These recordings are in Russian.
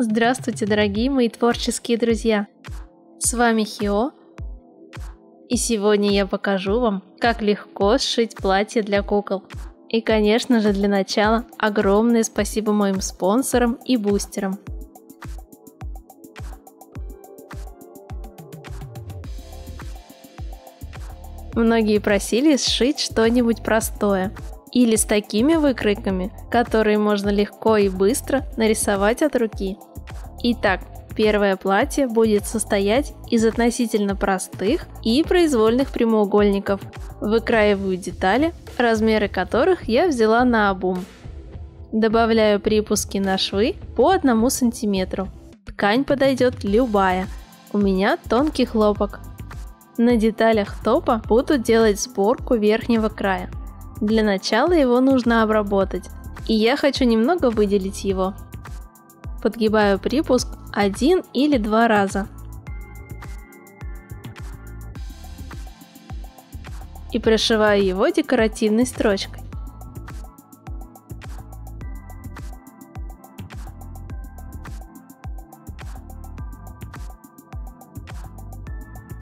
Здравствуйте, дорогие мои творческие друзья! С вами Хио, и сегодня я покажу вам, как легко сшить платье для кукол. И, конечно же, для начала огромное спасибо моим спонсорам и бустерам. Многие просили сшить что-нибудь простое или с такими выкройками, которые можно легко и быстро нарисовать от руки. Итак, первое платье будет состоять из относительно простых и произвольных прямоугольников. Выкраиваю детали, размеры которых я взяла наобум. Добавляю припуски на швы по 1 сантиметру. Ткань подойдет любая, у меня тонкий хлопок. На деталях топа буду делать сборку верхнего края. Для начала его нужно обработать, и я хочу немного выделить его. Подгибаю припуск 1 или 2 раза. И прошиваю его декоративной строчкой.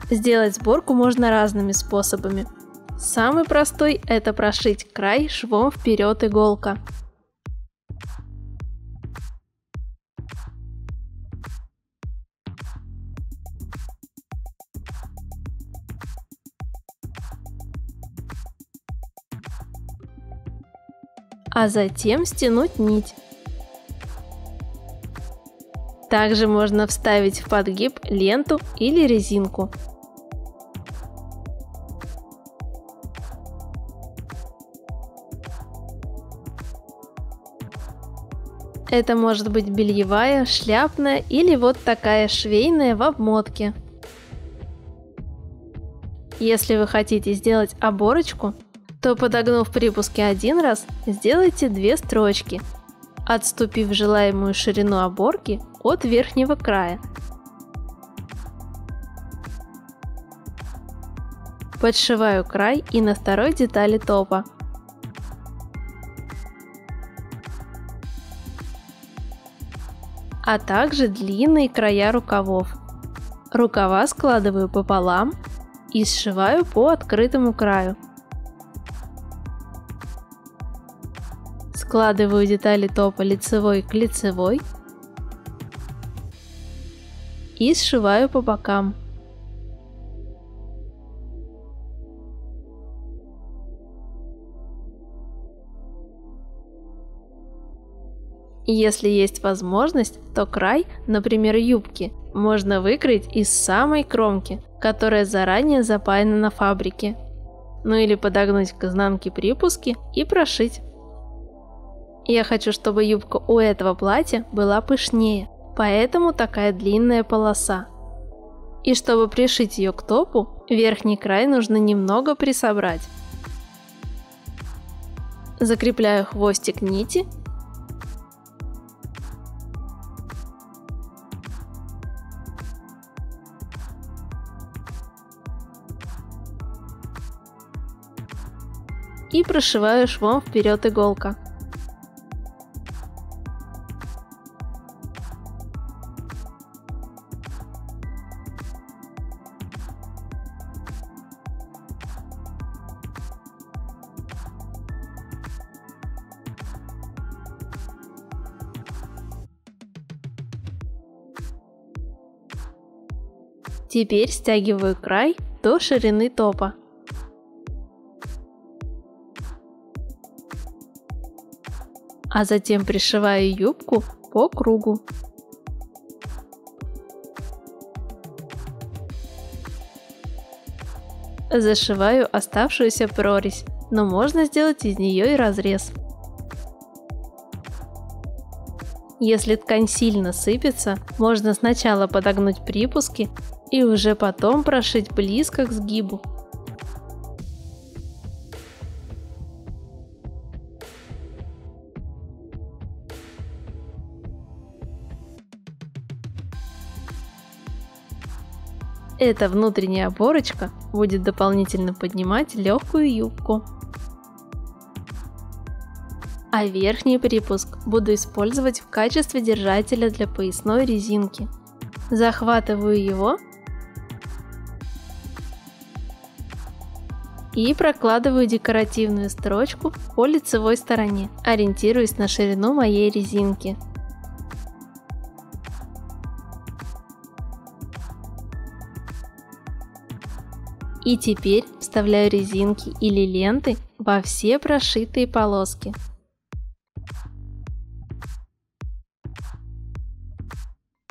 Сделать сборку можно разными способами. Самый простой – это прошить край швом вперед иголка. А затем стянуть нить. Также можно вставить в подгиб ленту или резинку. Это может быть бельевая, шляпная или вот такая швейная в обмотке. Если вы хотите сделать оборочку, то, подогнув припуски 1 раз, сделайте 2 строчки, отступив желаемую ширину оборки от верхнего края. Подшиваю край и на второй детали топа. А также длинные края рукавов. Рукава складываю пополам и сшиваю по открытому краю. Складываю детали топа лицевой к лицевой и сшиваю по бокам. Если есть возможность, то край, например, юбки, можно выкроить из самой кромки, которая заранее запаяна на фабрике. Ну или подогнуть к изнанке припуски и прошить. Я хочу, чтобы юбка у этого платья была пышнее, поэтому такая длинная полоса. И чтобы пришить ее к топу, верхний край нужно немного присобрать. Закрепляю хвостик нити. И прошиваю швом вперед иголка. Теперь стягиваю край до ширины топа. А затем пришиваю юбку по кругу. Зашиваю оставшуюся прорезь, но можно сделать из нее и разрез. Если ткань сильно сыпется, можно сначала подогнуть припуски и уже потом прошить близко к сгибу. Эта внутренняя оборочка будет дополнительно поднимать легкую юбку. а верхний припуск буду использовать в качестве держателя для поясной резинки. Захватываю его и прокладываю декоративную строчку по лицевой стороне, ориентируясь на ширину моей резинки. И теперь вставляю резинки или ленты во все прошитые полоски.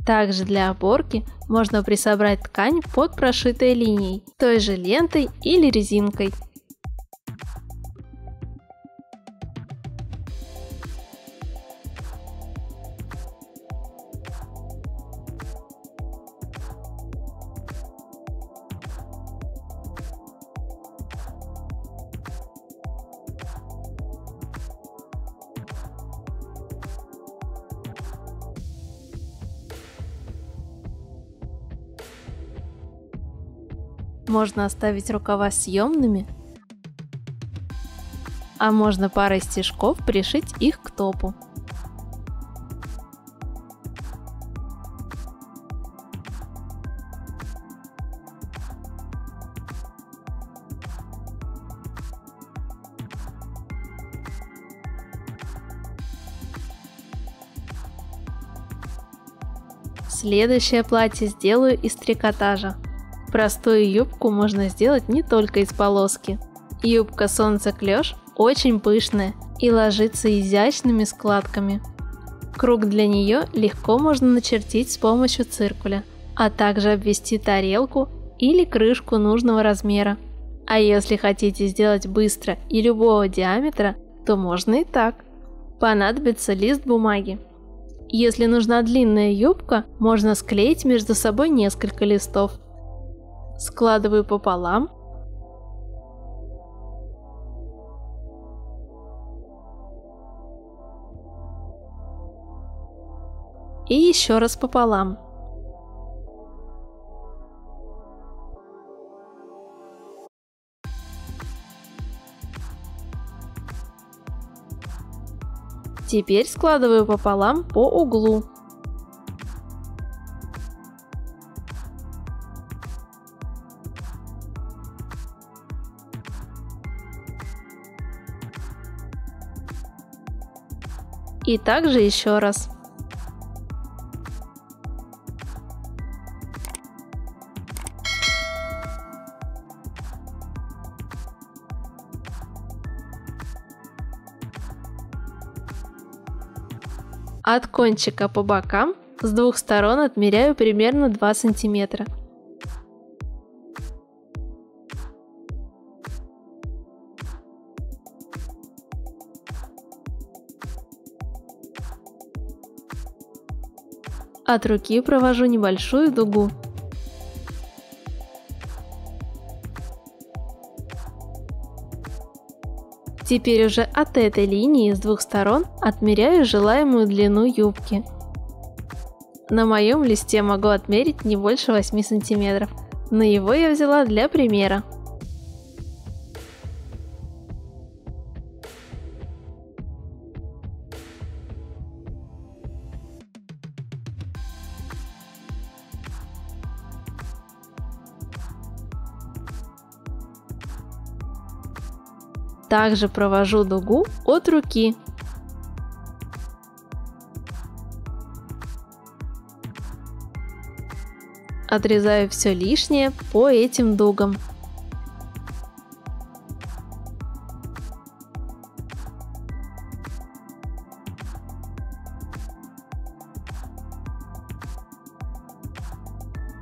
Также для оборки можно присобрать ткань под прошитой линией, той же лентой или резинкой. Можно оставить рукава съемными, а можно парой стежков пришить их к топу. Следующее платье сделаю из трикотажа. Простую юбку можно сделать не только из полоски. Юбка солнце клеш очень пышная и ложится изящными складками. Круг для нее легко можно начертить с помощью циркуля, а также обвести тарелку или крышку нужного размера. А если хотите сделать быстро и любого диаметра, то можно и так. Понадобится лист бумаги. Если нужна длинная юбка, можно склеить между собой несколько листов. Складываю пополам и еще раз пополам. Теперь складываю пополам по углу. И также еще раз. От кончика по бокам с двух сторон отмеряю примерно 2 сантиметра. От руки провожу небольшую дугу. Теперь уже от этой линии с двух сторон отмеряю желаемую длину юбки. На моем листе могу отмерить не больше 8 сантиметров, но его я взяла для примера. Также провожу дугу от руки. Отрезаю все лишнее по этим дугам.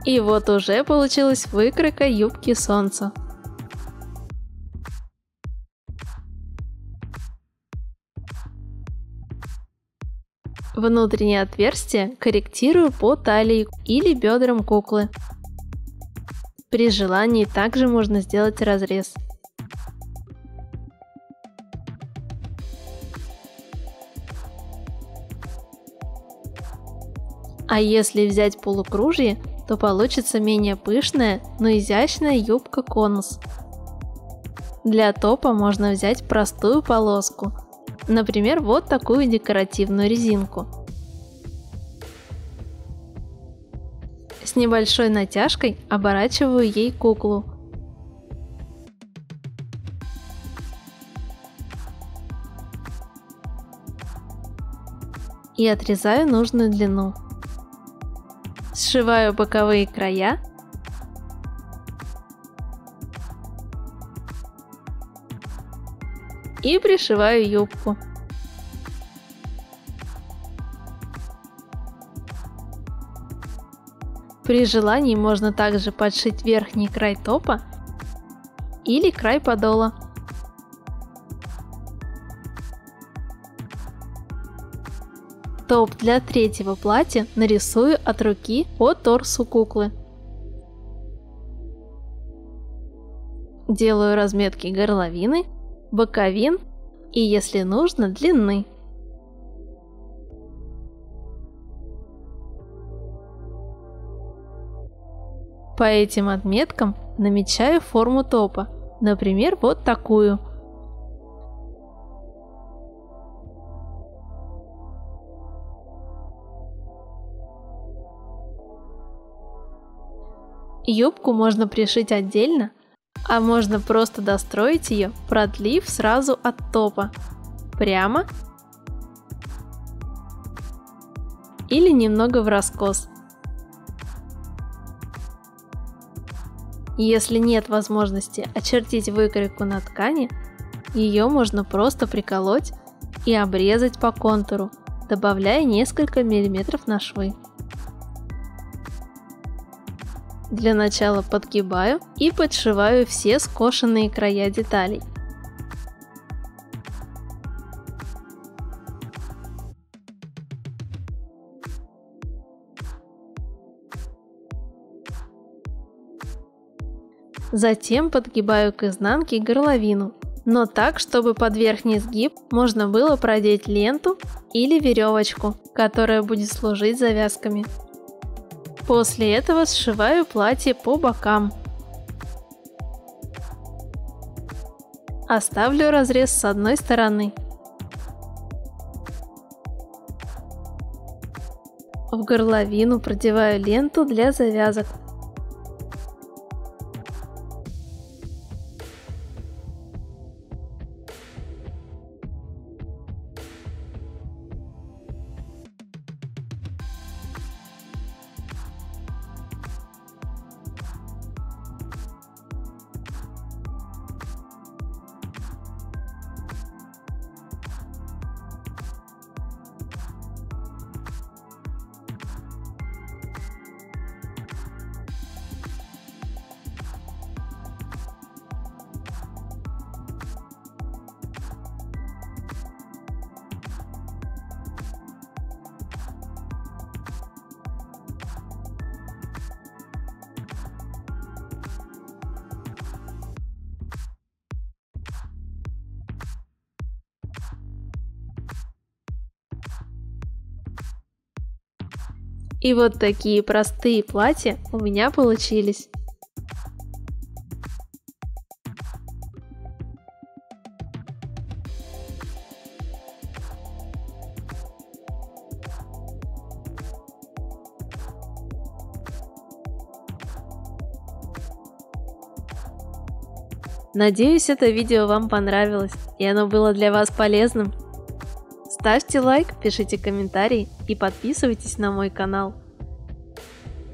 И вот уже получилась выкройка юбки солнца. Внутреннее отверстие корректирую по талии или бедрам куклы. При желании также можно сделать разрез. А если взять полукружие, то получится менее пышная, но изящная юбка-конус. Для топа можно взять простую полоску, Например, вот такую декоративную резинку. С небольшой натяжкой оборачиваю ей куклу. И отрезаю нужную длину. Сшиваю боковые края. И пришиваю юбку. При желании можно также подшить верхний край топа или край подола. Топ для третьего платья нарисую от руки по торсу куклы. Делаю разметки горловины, боковин и, если нужно, длины. По этим отметкам намечаю форму топа, например, вот такую. Юбку можно пришить отдельно, а можно просто достроить ее, продлив сразу от топа, прямо или немного враскос. Если нет возможности очертить выкройку на ткани, ее можно просто приколоть и обрезать по контуру, добавляя несколько миллиметров на швы. Для начала подгибаю и подшиваю все скошенные края деталей. Затем подгибаю к изнанке горловину, но так, чтобы под верхний сгиб можно было продеть ленту или веревочку, которая будет служить завязками. После этого сшиваю платье по бокам. Оставлю разрез с одной стороны. В горловину продеваю ленту для завязок. И вот такие простые платья у меня получились. Надеюсь, это видео вам понравилось и оно было для вас полезным. Ставьте лайк, пишите комментарии и подписывайтесь на мой канал.